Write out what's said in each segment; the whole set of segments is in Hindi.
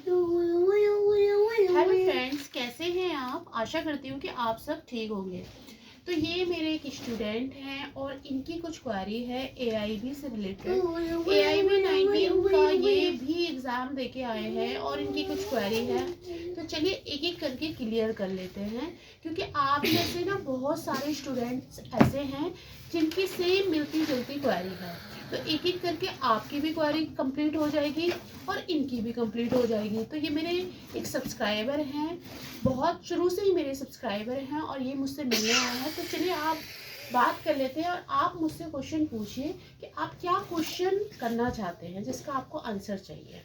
हेलो फ्रेंड्स, कैसे हैं आप? आशा करती हूँ कि आप सब ठीक होंगे। तो ये मेरे एक स्टूडेंट हैं और इनकी कुछ क्वेरी है एआईबी से रिलेटेड। एआईबी 19 का ये भी एग्ज़ाम देके आए हैं और इनकी कुछ क्वेरी है। तो चलिए एक एक करके क्लियर कर लेते हैं, क्योंकि आप में से ना बहुत सारे स्टूडेंट्स ऐसे हैं जिनकी सेम मिलती जुलती क्वेरी है। तो एक एक करके आपकी भी क्वेरी कंप्लीट हो जाएगी और इनकी भी कंप्लीट हो जाएगी। तो ये मेरे एक सब्सक्राइबर हैं, बहुत शुरू से ही मेरे सब्सक्राइबर हैं और ये मुझसे मिलने आए हैं। तो चलिए आप बात कर लेते हैं और आप मुझसे क्वेश्चन पूछिए कि आप क्या क्वेश्चन करना चाहते हैं, जिसका आपको आंसर चाहिए,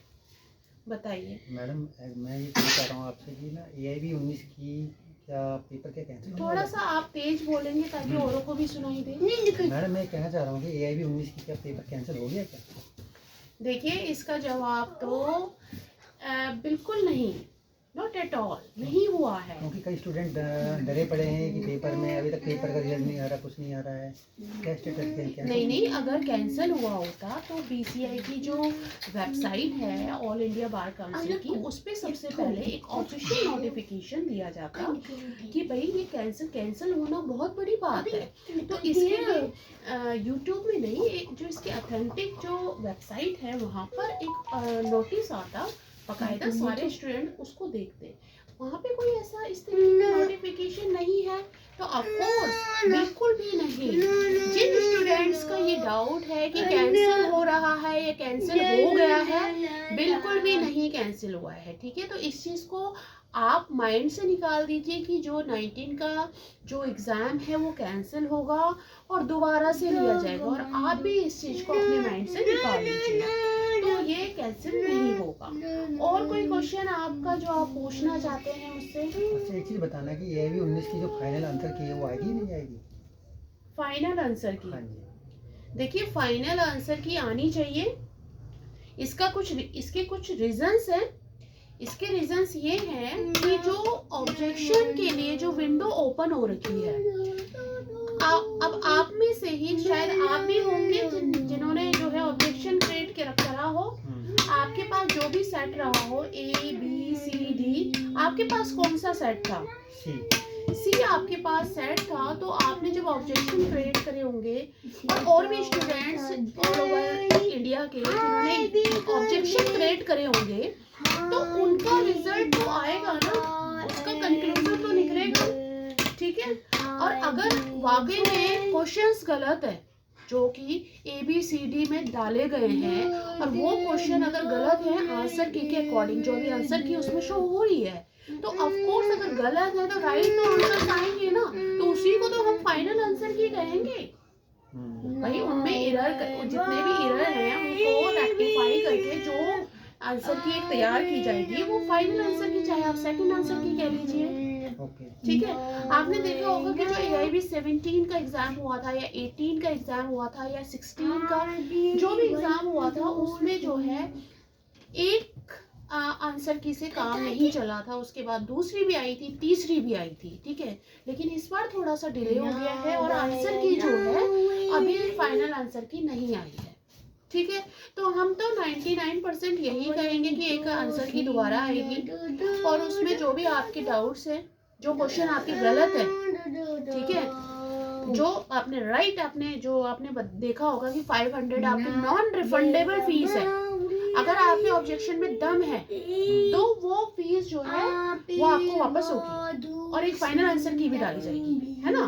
बताइए। मैडम, मैं ये कहना चाह रहा हूँ आपसे कि ना एआईबी 19 की क्या पेपर क्या कैंसिल थोड़ा सा आप तेज बोलेंगे ताकि औरों को भी सुनाई दे। मैडम, मैं कहना चाह रहा हूँ कि एआईबी 19 की क्या पेपर कैंसिल हो गया क्या? देखिए, इसका जवाब तो बिल्कुल नहीं, नॉट एट ऑल, नहीं हुआ है। क्योंकि कई स्टूडेंट डरे पड़े हैं कि पेपर में अभी तक पेपर का रिजल्ट नहीं आ रहा, कुछ नहीं आ रहा है। क्या स्टेटस है क्या? नहीं, अगर कैंसिल हुआ होता तो बीसीआई की जो वेबसाइट है ऑल इंडिया बार काउंसिल की, उस पर सबसे पहले एक ऑफिशियल नोटिफिकेशन दिया जाता कि भाई ये कैंसिल होना बहुत बड़ी बात है। तो इसके यूट्यूब में नहीं, जो इसकी ऑथेंटिक जो वेबसाइट है वहाँ पर एक नोटिस आता, बाकायदा सारे स्टूडेंट उसको देखते। वहाँ पे कोई ऐसा इस तरह की नोटिफिकेशन नहीं है। तो ऑफ कोर्स बिल्कुल भी नहीं। जिन स्टूडेंट्स का ये डाउट है कि कैंसिल हो रहा है या कैंसिल हो गया है, बिल्कुल भी नहीं कैंसिल हुआ है। ठीक है, तो इस चीज़ को आप माइंड से निकाल दीजिए कि जो 19 का जो एग्ज़ाम है वो कैंसिल होगा और दोबारा से लिया जाएगा, और आप भी इस चीज़ को अपने माइंड से निकाल लीजिए। तो ये कैंसिल नहीं होगा। और कोई क्वेश्चन आपका जो आप पूछना चाहते हैं मुझसे? अच्छा, एक चीज़ बताना कि एआईबी 19 की जो फाइनल आंसर की है वो आएगी नहीं आएगी? फाइनल आंसर की? हाँ जी। देखिए, फाइनल आंसर की आनी चाहिए। इसके कुछ रीजंस हैं। इसके रीजंस ये हैं कि जो ऑब्जेक्शन के लिए जो विंडो ओपन हो रखी है, अब आप में से ही शायद आप भी होंगे जिन्होंने जो है ऑब्जेक्शन क्रिएट करा हो। आपके पास जो भी सेट रहा हो, ABCD, आपके पास कौन सा सेट था? सी आपके पास सेट था। तो आपने जब ऑब्जेक्शन क्रिएट करे होंगे, और भी स्टूडेंट्स ऑल ओवर इंडिया के जिन्होंने ऑब्जेक्शन क्रिएट करे होंगे, तो उनका रिजल्ट तो आएगा ना, उसका कंक्लूजन तो निकलेगा। ठीक है, और अगर वाकई में क्वेश्चंस गलत है जो कि ABCD में डाले गए हैं, और वो क्वेश्चन अगर गलत है आंसर की के अकॉर्डिंग, जो भी आंसर की उसमें शो हो रही है, तो ऑफ कोर्स अगर गलत है तो राइट तो आंसर आएंगे ना, तो उसी को तो हम फाइनल आंसर की कहेंगे। भाई उनमें जितने भी एरर हैं उनको रेक्टिफाई करके जो आंसर की एक तैयार की जाएगी वो फाइनल आंसर की, चाहे आप सेकंड आंसर की कह लीजिए। ठीक है, आपने देखा होगा कि जो AIB 17 का एग्जाम हुआ था या 18 का एग्जाम हुआ था या 16 का जो भी एग्जाम हुआ था, उसमें जो है एक आंसर की से काम नहीं चला था, उसके बाद दूसरी भी आई थी, तीसरी भी आई थी। ठीक है, लेकिन इस बार थोड़ा सा डिले हो गया है और आंसर की जो है अभी फाइनल आंसर की नहीं आई है। ठीक है, तो हम तो 99% यही कहेंगे कि एक आंसर की दोबारा आएगी और उसमें जो भी आपके डाउट्स हैं, जो क्वेश्चन आपके गलत है, ठीक है, जो आपने राइट, जो आपने देखा होगा कि 500 आपकी नॉन रिफंडेबल फीस है। अगर आपके ऑब्जेक्शन में दम है तो वो फीस जो है वो आपको वापस होगी और एक फाइनल आंसर की भी डाली जाएगी, है ना।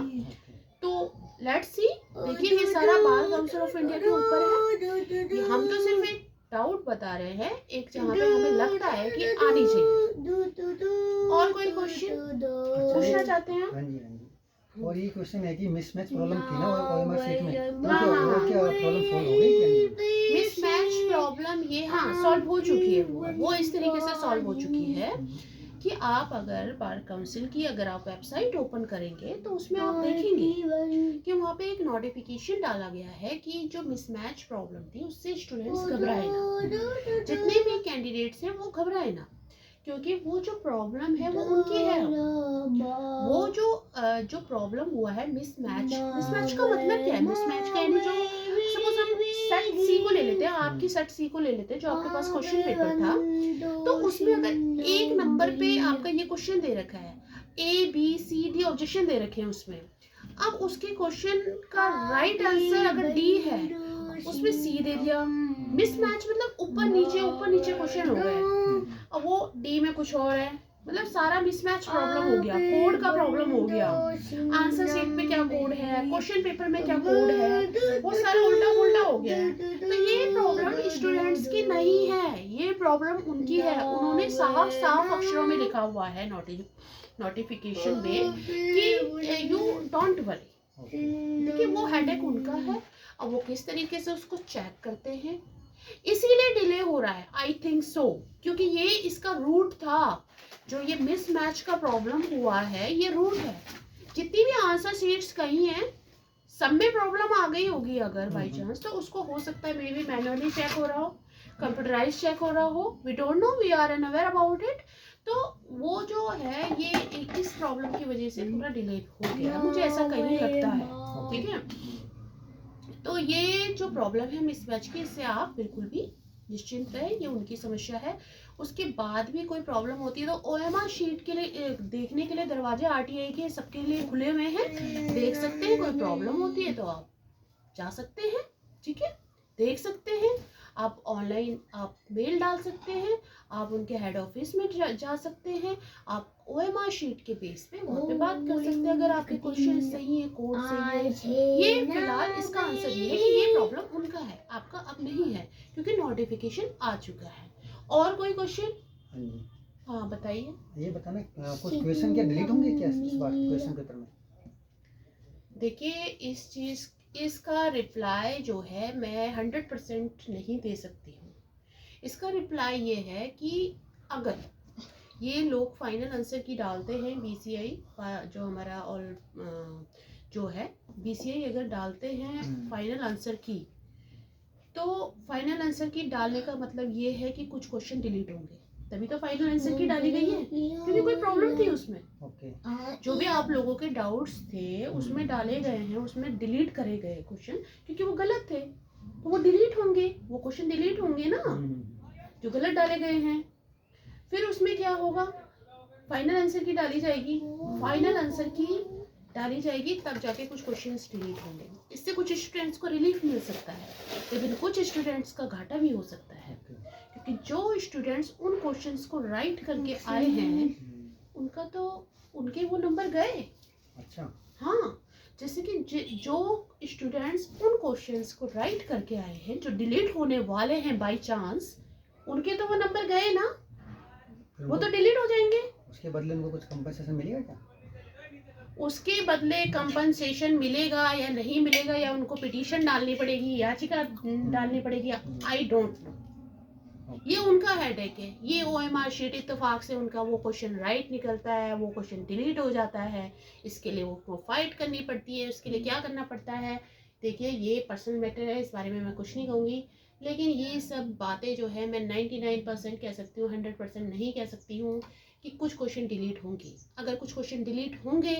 तो लेट्स सी, देखिए ये सारा बार काउंसिल ऑफ इंडिया के ऊपर है। हम तो सिर्फ एक डाउट बता रहे हैं, एक जहाँ पे हमें लगता है कि आनी चाहिए। और कोई क्वेश्चन पूछना चाहते हैं? हाँ जी, हाँ जी। और ये क्वेश्चन है कि मिसमैच प्रॉब्लम थी ना OMR शीट में, तो हाँ, क्या प्रॉब्लम सॉल्व हो गई क्या? नहीं, मिसमैच प्रॉब्लम ये सॉल्व हो चुकी है। वो इस तरीके से सॉल्व हो चुकी है कि आप अगर बार काउंसिल की अगर आप वेबसाइट ओपन करेंगे तो उसमें आप देखेंगे कि वहाँ पे एक नोटिफिकेशन डाला गया है कि जो मिसमैच प्रॉब्लम थी उससे स्टूडेंट्स घबराए ना, जितने भी कैंडिडेट्स हैं वो घबराए ना, क्योंकि वो जो प्रॉब्लम है वो उनकी है। वो जो प्रॉब्लम हुआ है मिसमैच का मतलब क्या है? मिसमैच का यानी जो सपोज हम सेट सी को ले लेते हैं, आपकी सेट सी को ले लेते हैं जो आपके पास क्वेश्चन पेपर था। तो उसमें अगर एक नंबर पे आपका ये क्वेश्चन दे रखा है, A B C D objection दे रखे हैं उसमें, अब उसके क्वेश्चन का राइट आंसर अगर D है, उसमें C दे दिया, मिसमैच मतलब ऊपर नीचे क्वेश्चन हो गए, अब वो D में कुछ और है, मतलब सारा मिसमैच प्रॉब्लम हो गया, कोड का प्रॉब्लम हो गया, आंसर शीट में क्या कोड है, क्वेश्चन पेपर में क्या कोड है, वो सारा उल्टा पुल्टा हो गया है। तो ये प्रॉब्लम स्टूडेंट्स की नहीं है, ये प्रॉब्लम उनकी है। उन्होंने साफ साफ अक्षरों में लिखा हुआ है नोटिफिकेशन में कि यू डोंट वरी, देखिए वो हेडेक उनका है। अब वो किस तरीके से उसको चेक करते हैं, इसीलिए डिले हो रहा है, आई थिंक सो, क्योंकि ये इसका रूट था, जो ये मिसमैच का प्रॉब्लम हुआ है, ये रूट है। जितनी भी आंसर शीट्स कहीं हैं, सब में प्रॉब्लम आ गई होगी अगर बाई चांस, तो उसको हो सकता है मे बी मैनुअली चेक हो रहा हो, कंप्यूटराइज चेक हो रहा हो, we don't know, we are unaware about it. तो वो जो है ये इस प्रॉब्लम की वजह से पूरा डिले हो गया, मुझे ऐसा कहीं लगता है, ठीक है। तो ये जो प्रॉब्लम है मिसमैच की, इससे आप बिल्कुल भी निश्चिंत रहे, ये उनकी समस्या है। उसके बाद भी कोई प्रॉब्लम होती है तो ओएमआर शीट के लिए देखने के लिए दरवाजे आरटीआई के सबके लिए खुले हुए हैं, देख सकते हैं। कोई प्रॉब्लम होती है तो आप जा सकते हैं, ठीक है, देख सकते हैं। आप ऑनलाइन आप मेल डाल सकते हैं, आप उनके हेड ऑफिस में जा सकते हैं, आप ओएमआर शीट के बेस पे वहाँ पे बात कर सकते हैं अगर आपके क्वेश्चन सही है, कोड सही है। ये फिलहाल इसका आंसर ये है कि ये प्रॉब्लम उनका है, आपका अब नहीं है, क्योंकि नोटिफिकेशन आ चुका है। और कोई क्वेश्चन? हाँ बताइए। ये बताना कुछ क्वेश्चन क्या डिलीट होंगे क्या इस बार क्वेश्चन पेपर में? देखिए इस चीज इसका रिप्लाई जो है मैं 100% नहीं दे सकती हूँ। इसका रिप्लाई ये है कि अगर ये लोग फाइनल आंसर की डालते हैं, बीसीआई जो हमारा और जो है बीसीआई अगर डालते हैं फाइनल आंसर की, तो फाइनल आंसर की डालने का मतलब ये है कि कुछ क्वेश्चन डिलीट होंगे, तभी तो फाइनल आंसर की डाली गई है, क्योंकि कोई प्रॉब्लम थी उसमें। जो भी आप लोगों के डाउट्स थे उसमें डाले गए हैं, उसमें डिलीट करे गए क्वेश्चन, क्योंकि वो गलत थे, तो वो डिलीट होंगे, वो क्वेश्चन डिलीट होंगे ना जो गलत डाले गए हैं। फिर उसमें क्या होगा, फाइनल आंसर की डाली जाएगी, फाइनल आंसर की डाली जाएगी, तब जाके कुछ क्वेश्चंस डिलीट होंगे। इससे कुछ स्टूडेंट्स को रिलीफ मिल सकता है, लेकिन कुछ स्टूडेंट्स का घाटा भी हो सकता है, क्योंकि जो स्टूडेंट्स उन क्वेश्चंस को राइट करके आए हैं उनका तो उनके वो नंबर गए। अच्छा, हाँ, जैसे कि जो स्टूडेंट्स उन क्वेश्चंस को राइट करके आए हैं जो डिलीट होने वाले हैं बाय चांस, उनके तो वो नंबर गए ना, वो तो डिलीट हो जाएंगे। उसके बदले उनको कुछ कंपनसेशन मिलेगा क्या? उसके बदले कंपनसेशन मिलेगा या नहीं मिलेगा, या उनको पिटीशन डालनी पड़ेगी, याचिका डालनी पड़ेगी, आई डोंट नो, ये उनका हेडेक है। ये ओएमआर शीट इत्तेफाक से उनका वो क्वेश्चन राइट निकलता है, वो क्वेश्चन डिलीट हो जाता है, इसके लिए वो फाइट करनी पड़ती है। उसके लिए क्या करना पड़ता है, देखिए ये पर्सनल मैटर है, इस बारे में मैं कुछ नहीं कहूँगी, लेकिन ये सब बातें जो है मैं 99% कह सकती हूँ, 100% नहीं कह सकती हूँ कि कुछ क्वेश्चन डिलीट होंगे। अगर कुछ क्वेश्चन डिलीट होंगे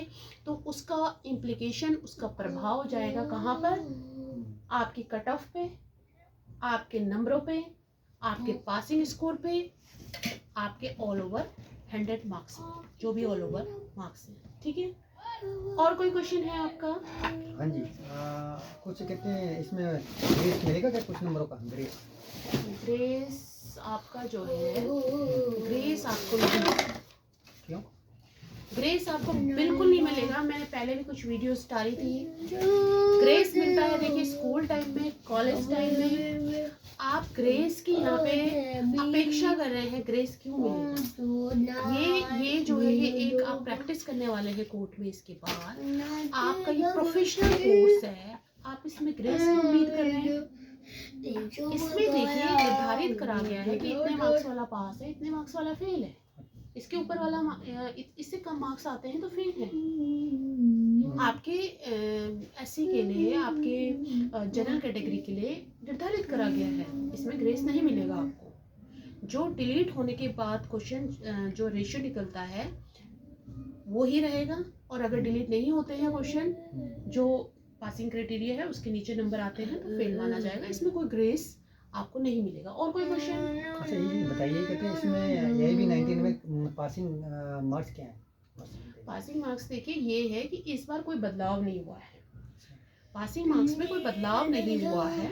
तो उसका इम्प्लीकेशन, उसका प्रभाव जाएगा कहाँ पर, आपकी कट ऑफ पे, आपके नंबरों पे, आपके पासिंग स्कोर पे, आपके ऑल ओवर 100 मार्क्स, जो भी ऑल ओवर मार्क्स हैं, ठीक है। और कोई क्वेश्चन है आपका? हाँ जी, कुछ कहते हैं इसमें ग्रेस मिलेगा क्या कुछ नंबरों का? ग्रेस आपका जो है, ग्रेस आपको नहीं, क्यों? ग्रेस आपको बिल्कुल नहीं मिलेगा। मैंने पहले भी कुछ वीडियोस डाली थी। ग्रेस मिलता है देखिए स्कूल टाइम में, कॉलेज टाइम में। आप ग्रेस की यहाँ पे अपेक्षा कर रहे हैं, ग्रेस क्यों मिलेगा? ये जो है ये एक आप प्रैक्टिस करने वाले हैं कोर्ट में, इसके बाद आपका ये प्रोफेशनल कोर्स है, आप इसमें ग्रेस की उम्मीद कर रहे हैं। इसमें देखिए निर्धारित करा गया है कि इतने मार्क्स वाला पास है, इतने मार्क्स वाला फेल है, इसके ऊपर वाला इससे कम मार्क्स आते हैं तो फेल है। आपके एससी के लिए, आपके जनरल कैटेगरी के लिए निर्धारित करा गया है, इसमें ग्रेस नहीं मिलेगा आपको। जो डिलीट होने के बाद क्वेश्चन जो रेशियो निकलता है वो ही रहेगा, और अगर डिलीट नहीं होते हैं क्वेश्चन, जो पासिंग क्राइटेरिया है, उसके नीचे नंबर आते हैं तो फेल माना जाएगा। इसमें कोई ग्रेस आपको नहीं मिलेगा। और कोई क्वेश्चन? अच्छा ये बताइए, कहते हैं इसमें ये भी 19 में पासिंग मार्क्स क्या है? पासिंग मार्क्स देखिए ये है कि इस बार कोई बदलाव नहीं हुआ है। पासिंग मार्क्स में कोई बदलाव नहीं हुआ है।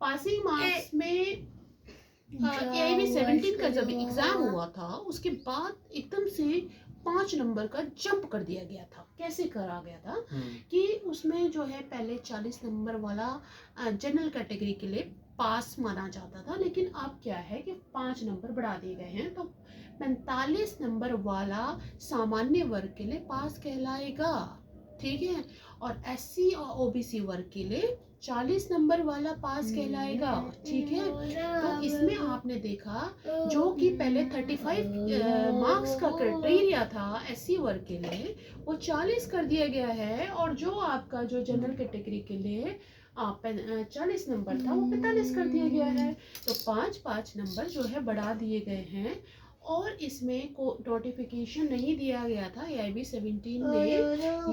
पासिंग मार्क्स में AIB 17 का जब एग्जाम हुआ था उसके बाद एकदम से 5 नंबर का जंप कर दिया गया था। कैसे करा गया था कि उसमें जो है पहले 40 नंबर वाला जनरल कैटेगरी के लिए पास माना जाता था, लेकिन अब क्या है कि 5 नंबर बढ़ा दिए गए हैं, तो 45 नंबर वाला सामान्य वर्ग के लिए पास कहलाएगा, ठीक है। और SC और OBC वर्ग के लिए 40 नंबर वाला पास कहलाएगा, ठीक है। तो इसमें आपने देखा जो कि पहले 35 मार्क्स का क्राइटेरिया था SC वर्ग के लिए, वो 40 कर दिया गया है, और जो आपका जो जनरल कैटेगरी के लिए 40 नंबर था वो 45 कर दिया गया है। तो 5-5 नंबर जो है बढ़ा दिए गए हैं। और इसमें को नोटिफिकेशन नहीं दिया गया था AIB 17 में,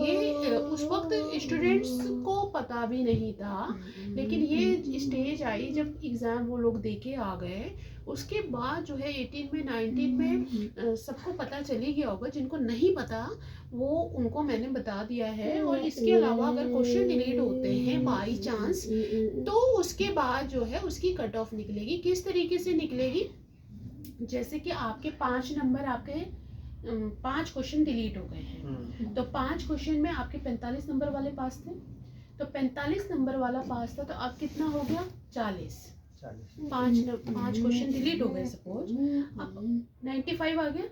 ये उस वक्त स्टूडेंट्स को पता भी नहीं था, लेकिन ये स्टेज आई जब एग्ज़ाम वो लोग दे के आ गए, उसके बाद जो है 18 में 19 में सबको पता चली गया होगा। जिनको नहीं पता वो उनको मैंने बता दिया है। और इसके अलावा अगर क्वेश्चन डिलीट होते हैं बाई चांस, तो उसके बाद जो है उसकी कट ऑफ निकलेगी। किस तरीके से निकलेगी? जैसे कि आपके 5 नंबर, आपके 5 क्वेश्चन डिलीट हो गए हैं, तो 5 क्वेश्चन में आपके 45 नंबर वाले पास थे, तो 45 नंबर वाला पास था, तो अब कितना हो गया? 40। 5 क्वेश्चन डिलीट हो गए, सपोज अब 95 आ गया।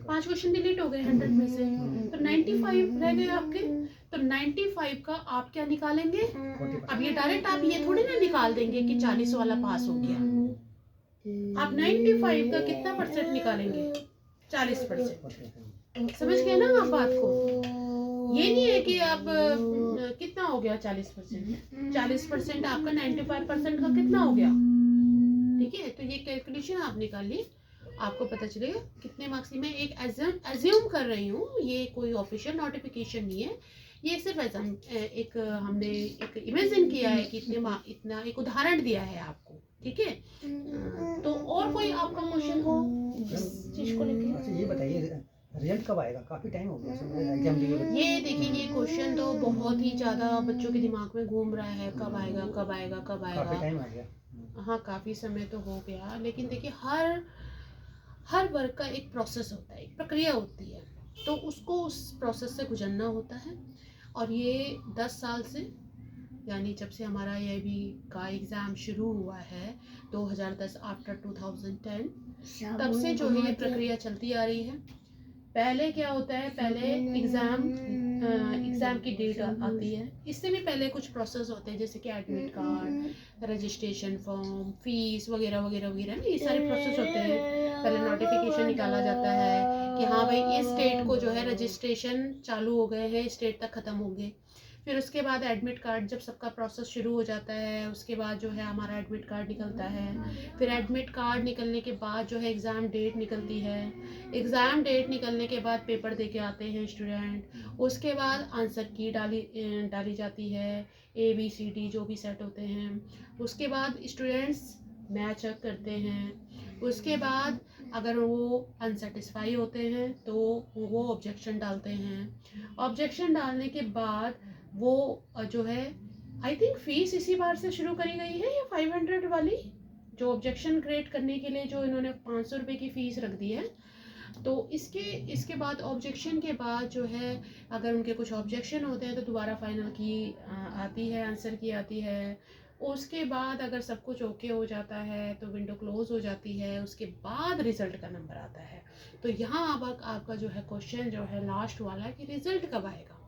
5 क्वेश्चन डिलीट हो गए 100 में से, तो 95 रह गए आपके। तो 95 का आप क्या निकालेंगे? अब ये डायरेक्ट आप ये थोड़ी ना निकाल देंगे कि 40 वाला पास हो गया। आप 95 का कितना परसेंट निकालेंगे? 40%। समझ गए ना आप बात को? ये नहीं है कि आप कितना हो गया 40%। 40% आपका 95% का कितना हो गया, ठीक है। तो ये कैलकुलेशन आप निकालिए, आपको पता चलेगा कितने मार्क्स। में एक एज्यूम कर रही हूँ, ये कोई ऑफिशियल नोटिफिकेशन नहीं है, ये सिर्फ एक हमने एक इमेजिन किया है कि इतना एक उदाहरण दिया है आपको, ठीक है। तो और कोई आपका क्वेश्चन हो इस चीज को लेकर? अच्छा ये बताइए, रिजल्ट कब आएगा? काफी टाइम हो गया एग्जाम दिए हुए। ये देखिए, ये क्वेश्चन तो बहुत ही ज्यादा बच्चों के दिमाग में घूम रहा है, कब आएगा कब आएगा कब आएगा। काफी टाइम आ गया। हाँ, काफी समय तो हो गया, लेकिन देखिए हर वर्ग का एक प्रोसेस होता है, एक प्रक्रिया होती है, तो उसको उस प्रोसेस से गुजरना होता है। और ये 10 साल से, यानी जब से हमारा AIB का एग्ज़ाम शुरू हुआ है 2010 आफ्टर 2010, तब से जो है ये प्रक्रिया चलती आ रही है। पहले क्या होता है, पहले एग्ज़ाम की डेट आती है। इससे भी पहले कुछ प्रोसेस होते हैं, जैसे कि admit card, registration form, fees वगैरह वगैरह वगैरह ना, ये सारे प्रोसेस होते हैं। पहले नोटिफिकेशन निकाला जाता है कि हाँ भाई इस डेट को जो है रजिस्ट्रेशन चालू हो गए हैं, इस डेट तक ख़त्म होंगे। फिर उसके बाद एडमिट कार्ड, जब सबका प्रोसेस शुरू हो जाता है, उसके बाद जो है हमारा एडमिट कार्ड निकलता है। फिर एडमिट कार्ड निकलने के बाद जो है एग्ज़ाम डेट निकलती है। एग्ज़ाम डेट निकलने के बाद पेपर दे के आते हैं स्टूडेंट। उसके बाद आंसर की डाली जाती है, ABCD जो भी सेट होते हैं। उसके बाद स्टूडेंट्स मैच अप करते हैं। उसके बाद अगर वो अनसेटिस्फाई होते हैं तो वो ऑब्जेक्शन डालते हैं। ऑब्जेक्शन डालने के बाद वो जो है, आई थिंक फीस इसी बार से शुरू करी गई है या 500 वाली, जो ऑब्जेक्शन क्रिएट करने के लिए जो इन्होंने 500 रुपये की फ़ीस रख दी है। तो इसके बाद ऑब्जेक्शन के बाद जो है, अगर उनके कुछ ऑब्जेक्शन होते हैं तो दोबारा फाइनल की आती है, आंसर की आती है। उसके बाद अगर सब कुछ ओके हो जाता है तो विंडो क्लोज हो जाती है। उसके बाद रिजल्ट का नंबर आता है। तो यहाँ अब आपका जो है क्वेश्चन जो है लास्ट वाला कि रिजल्ट कब आएगा।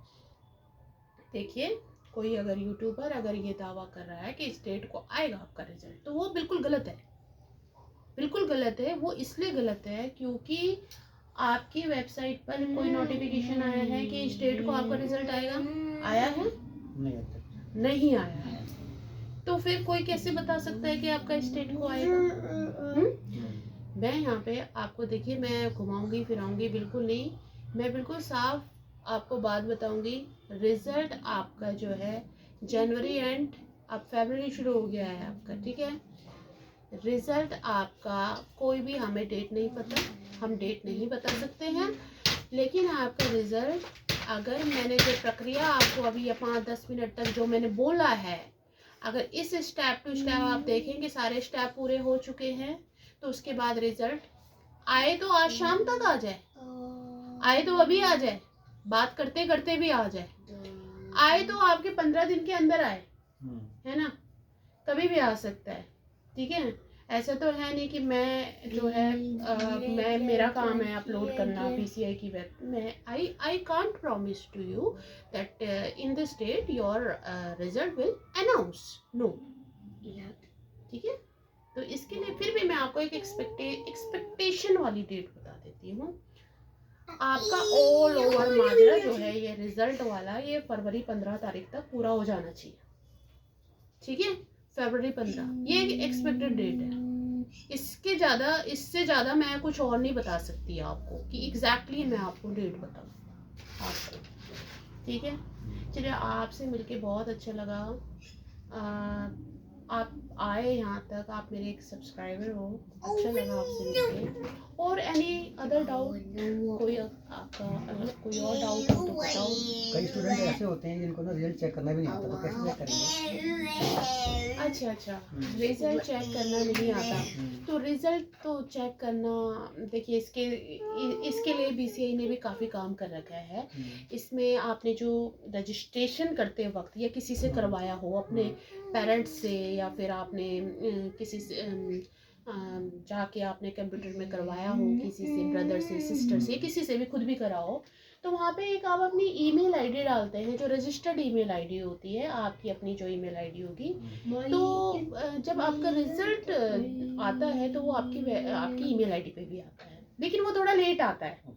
देखिए, कोई अगर यूट्यूबर अगर ये दावा कर रहा है कि इस डेट को आएगा आपका रिजल्ट, तो वो बिल्कुल गलत है, बिल्कुल गलत है। वो इसलिए गलत है क्योंकि आपकी वेबसाइट पर कोई नोटिफिकेशन आया है कि इस डेट को आपका रिजल्ट आएगा? आया है? नहीं आया है। तो फिर कोई कैसे बता सकता है कि आपका इस डेट को आएगा? मैं यहाँ पे आपको देखिए, मैं घुमाऊंगी फिराऊंगी बिल्कुल नहीं, मैं बिल्कुल साफ आपको बात बताऊंगी, रिजल्ट आपका जो है जनवरी एंड अब फरवरी शुरू हो गया है आपका, ठीक है। रिजल्ट आपका कोई भी हमें डेट नहीं पता, हम डेट नहीं बता सकते हैं, लेकिन आपका रिजल्ट अगर मैंने जो प्रक्रिया आपको अभी 5-10 मिनट तक जो मैंने बोला है, अगर इस स्टेप टू स्टेप आप देखेंगे सारे स्टेप पूरे हो चुके हैं, तो उसके बाद रिजल्ट आए तो आज शाम तक आ जाए, आए तो अभी आ जाए, बात करते करते भी आ जाए, आए तो आपके 15 दिन के अंदर आए, है ना, कभी भी आ सकता है, ठीक है। ऐसा तो है नहीं कि मैं जो है मैं मेरा काम है अपलोड करना पीसीआई की वेब, मैं I can't promise to you that in this date your result will announce, no, ठीक है। तो इसके लिए फिर भी मैं आपको एक एक्सपेक्टेशन वाली डेट बता देती हूँ। आपका ऑल ओवर माजरा जो है ये रिजल्ट वाला, ये फरवरी 15 तारीख तक पूरा हो जाना चाहिए, ठीक है। फरवरी 15 ये एक एक्सपेक्टेड डेट है, इससे ज़्यादा मैं कुछ और नहीं बता सकती आपको कि एग्जैक्टली मैं आपको डेट बताऊँ आपको, ठीक है। चलिए, आपसे मिलके बहुत अच्छा लगा। आप आए यहाँ तक, आप मेरे एक सब्सक्राइबर हो, अच्छा लगा आपसे मिलके। और एनी अदर डाउट, कोई आपका अगर कोई और डाउट हो तो बताओ। कई स्टूडेंट ऐसे होते हैं जिनको ना रिजल्ट चेक करना भी नहीं आता, तो कैसे चेक करेंगे? अच्छा, रिजल्ट चेक करना नहीं आता, तो रिजल्ट तो चेक करना, देखिए इसके लिए बीसीआई ने भी काफ़ी काम कर रखा है। इसमें आपने जो रजिस्ट्रेशन करते वक्त या किसी से करवाया हो, अपने पेरेंट्स से या फिर आपने किसी से जाके आपने कंप्यूटर में करवाया हो, किसी से, ब्रदर से, सिस्टर से, किसी से भी, खुद भी कराओ, तो वहाँ पे एक आप अपनी ईमेल आईडी डालते हैं, जो रजिस्टर्ड ईमेल आईडी होती है आपकी, अपनी जो ईमेल आईडी होगी, तो जब आपका रिजल्ट आता है तो वो आपकी ईमेल आईडी पे भी आता है, लेकिन वो थोड़ा लेट आता है,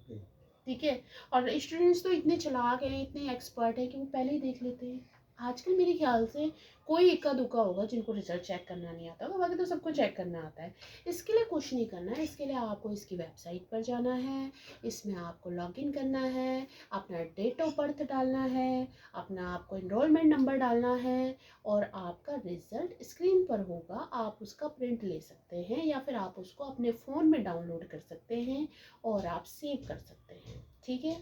ठीक है। और स्टूडेंट्स तो इतने चालाक हैं, इतने एक्सपर्ट हैं कि वो पहले ही देख लेते हैं। आजकल मेरे ख्याल से कोई इक्का दुक्का होगा जिनको रिजल्ट चेक करना नहीं आता होगा, बाकी तो सबको चेक करना आता है। इसके लिए कुछ नहीं करना है, इसके लिए आपको इसकी वेबसाइट पर जाना है, इसमें आपको लॉगिन करना है, अपना डेट ऑफ बर्थ डालना है, अपना आपको एनरोलमेंट नंबर डालना है, और आपका रिजल्ट स्क्रीन पर होगा, आप उसका प्रिंट ले सकते हैं या फिर आप उसको अपने फ़ोन में डाउनलोड कर सकते हैं और आप सेव कर सकते हैं, ठीक है।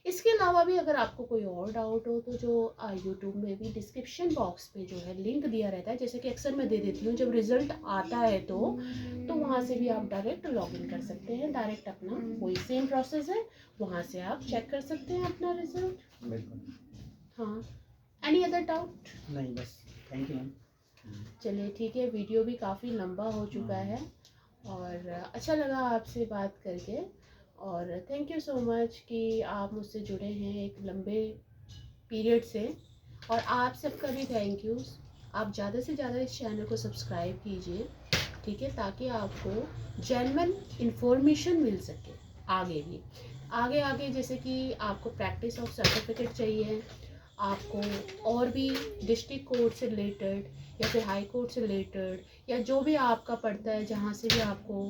इसके अलावा भी अगर आपको कोई और डाउट हो तो जो यूट्यूब में भी डिस्क्रिप्शन बॉक्स पे जो है लिंक दिया रहता है, जैसे कि अक्सर मैं दे देती हूँ जब रिजल्ट आता है तो वहाँ से भी आप डायरेक्ट लॉगिन कर सकते हैं, डायरेक्ट अपना वही सेम प्रोसेस है, वहाँ से आप चेक कर सकते हैं अपना रिजल्ट। बिल्कुल। हाँ, एनी अदर डाउट? नहीं, बस थैंक यू। चलिए ठीक है, वीडियो भी काफ़ी लंबा हो चुका है और अच्छा लगा आपसे बात करके, और थैंक यू सो मच कि आप मुझसे जुड़े हैं एक लंबे पीरियड से, और आप सबका भी थैंक यू। आप ज़्यादा से ज़्यादा इस चैनल को सब्सक्राइब कीजिए, ठीक है, ताकि आपको जेन्युइन इंफॉर्मेशन मिल सके आगे भी, आगे जैसे कि आपको प्रैक्टिस ऑफ सर्टिफिकेट चाहिए, आपको और भी डिस्ट्रिक्ट कोर्ट से रिलेटेड या फिर हाई कोर्ट से रिलेटेड, या जो भी आपका पड़ता है जहाँ से भी आपको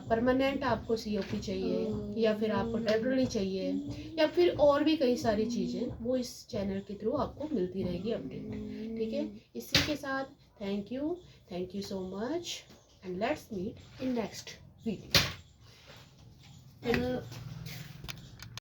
परमानेंट आपको सीओपी चाहिए या फिर आपको टेम्पररी चाहिए, या फिर और भी कई सारी चीज़ें, वो इस चैनल के थ्रू आपको मिलती रहेगी अपडेट, ठीक है। इसी के साथ thank you so much, and let's meet in next video.